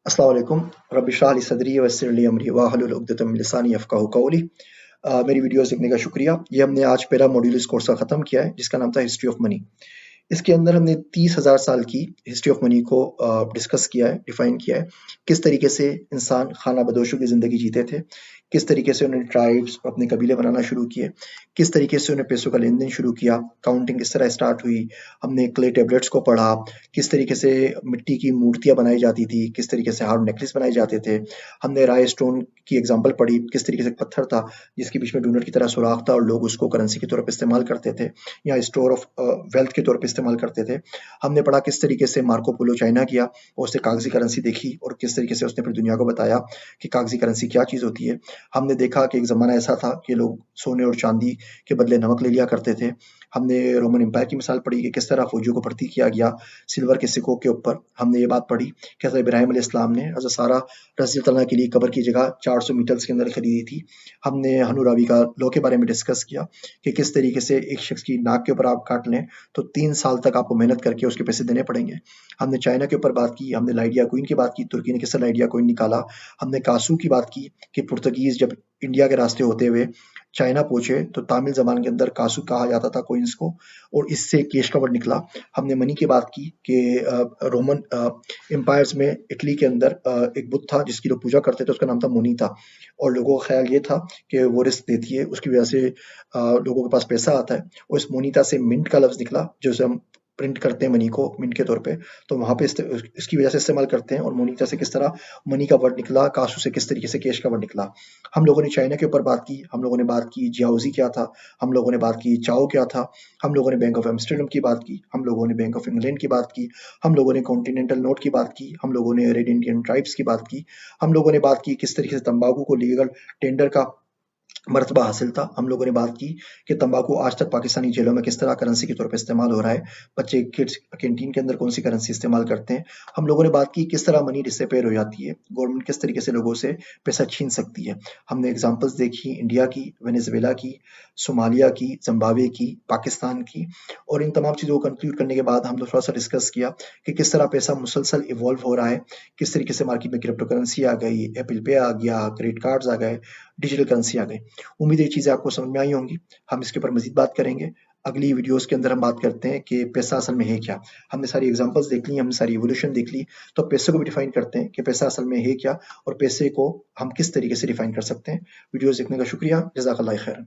अस्सलाम वालेकुम रब्बि इश्रह ली सदरी वयस्सिर ली अमरी वाहलुल उक़दतम मिन लिसानी यफ़क़हू क़ौली। मेरी वीडियोस देखने का शुक्रिया। ये हमने आज पहला मॉड्यूल इस कोर्स का ख़त्म किया है जिसका नाम था हिस्ट्री ऑफ मनी। इसके अंदर हमने 30,000 साल की हिस्ट्री ऑफ मनी को डिस्कस किया है, डिफाइन किया है। किस तरीके से इंसान खाना बदोशों की ज़िंदगी जीते थे, किस तरीके से उन्होंने ट्राइब्स अपने कबीले बनाना शुरू किए, किस तरीके से उन्हें पैसों का लेन-देन शुरू किया, काउंटिंग किस तरह स्टार्ट हुई, हमने क्ले टैबलेट्स को पढ़ा, किस तरीके से मिट्टी की मूर्तियाँ बनाई जाती थी, किस तरीके से हार्ड नेकलेस बनाए जाते थे। हमने राय स्टोन की एग्ज़ाम्पल पढ़ी, किस तरीके से एक पत्थर था जिसके बीच में डूनट की तरह सुराख था और लोग उसको करेंसी के तौर पे इस्तेमाल करते थे या स्टोर ऑफ वेल्थ के तौर पे इस्तेमाल करते थे। हमने पढ़ा किस तरीके से मार्को पोलो चाइना गया और उसने कागज़ी करेंसी देखी और किस तरीके से उसने फिर दुनिया को बताया कि कागज़ी करेंसी क्या चीज़ होती है। हमने देखा कि एक ज़माना ऐसा था कि लोग सोने और चांदी के बदले नमक ले लिया करते थे। हमने रोमन एम्पायर की मिसाल पढ़ी कि किस तरह फौजियों को भर्ती किया गया सिल्वर के सिक्कों के ऊपर। हमने ये बात पढ़ी कि हज़रत इब्राहीम अलैहिस्सलाम ने हज़रत सारा रज़ी अल्लाह तआला के लिए कब्र की जगह 400 मीटर्स के अंदर खरीदी थी। हमने हम्मुराबी का लॉ के बारे में डिस्कस किया कि किस तरीके से एक शख्स की नाक के ऊपर आप काट लें तो 3 साल तक आपको मेहनत करके उसके पैसे देने पड़ेंगे। हमने चाइना के ऊपर बात की, हमने लाइडिया क्वीन की बात की, तुर्की ने किस तरह लाइडिया क्वीन निकाला। हमने कासू की बात की कि पुर्तगीज़ जब इंडिया के रास्ते होते हुए चाइना पहुँचे तो तामिल ज़बान के अंदर कासू कहा जाता था कॉइन्स को और इससे कैश का वर्ड निकला। हमने मनी की बात की कि रोमन एम्पायर्स में इटली के अंदर एक बुत था जिसकी लोग पूजा करते थे, उसका नाम था मोनीता और लोगों का ख़्याल ये था कि वो रिस्क देती है, उसकी वजह से लोगों के पास पैसा आता है और इस मोनीता से मिंट का लफ्ज़ निकला, जैसे हम प्रिंट करते हैं मनी को मिंट के तौर पे, तो वहाँ पे इसकी वजह से इस्तेमाल करते हैं और मोनीता से किस तरह मनी का वर्ड निकला, कासू से किस तरीके से कैश का वर्ड निकला। हम लोगों ने चाइना के ऊपर बात की, हम लोगों ने बात की जियाओज़ी क्या था, हम लोगों ने बात की चाओ क्या था, हम लोगों ने बैंक ऑफ एम्स्टर्डम की बात की, हम लोगों ने बैंक ऑफ इंग्लैंड की बात की, हम लोगों ने कॉन्टिनेंटल नोट की बात की, हम लोगों ने रेड इंडियन ट्राइब्स की बात की, हम लोगों ने बात की किस तरीके से तंबाकू को लीगल टेंडर का मर्तबा हासिल था। हम लोगों ने बात की कि तंबाकू आज तक पाकिस्तानी जेलों में किस तरह करेंसी के तौर पे इस्तेमाल हो रहा है। बच्चे किड्स कैंटीन के अंदर कौन-सी करेंसी इस्तेमाल करते हैं। हम लोगों ने बात की किस तरह मनी डिसअपियर हो जाती है। गवर्नमेंट किस तरीके से लोगों से पैसा छीन सकती है। हमने एग्ज़ाम्पल्स देखी इंडिया की, वेनेज़ुएला की, सोमालिया की, ज़िम्बाब्वे की, पाकिस्तान की और इन तमाम चीज़ों को कंक्लूड करने के बाद हम लोग थोड़ा-सा डिस्कस किया कि किस तरह पैसा मुसलसल इवॉल्व हो रहा है। किस तरीके से मार्केट में क्रिप्टो करेंसी आ गई, एप्पल पे आ गया, क्रेडिट कार्ड्स आ गए, डिजिटल करेंसी आ गई। उम्मीद है ये चीज़ें आपको समझ में आई होंगी। हम इसके ऊपर मज़ीद बात करेंगे। अगली वीडियोज़ के अंदर हम बात करते हैं कि पैसा असल में है क्या? हमने सारी एग्ज़ाम्पल्स देख ली, हमने सारी इवोल्यूशन देख ली, तो पैसे को भी डिफ़ाइन करते हैं कि पैसा असल में है क्या और पैसे को हम किस तरीके से डिफ़ाइन कर सकते हैं। वीडियोज़ देखने का शुक्रिया। जज़ाकल्लाह खैरन।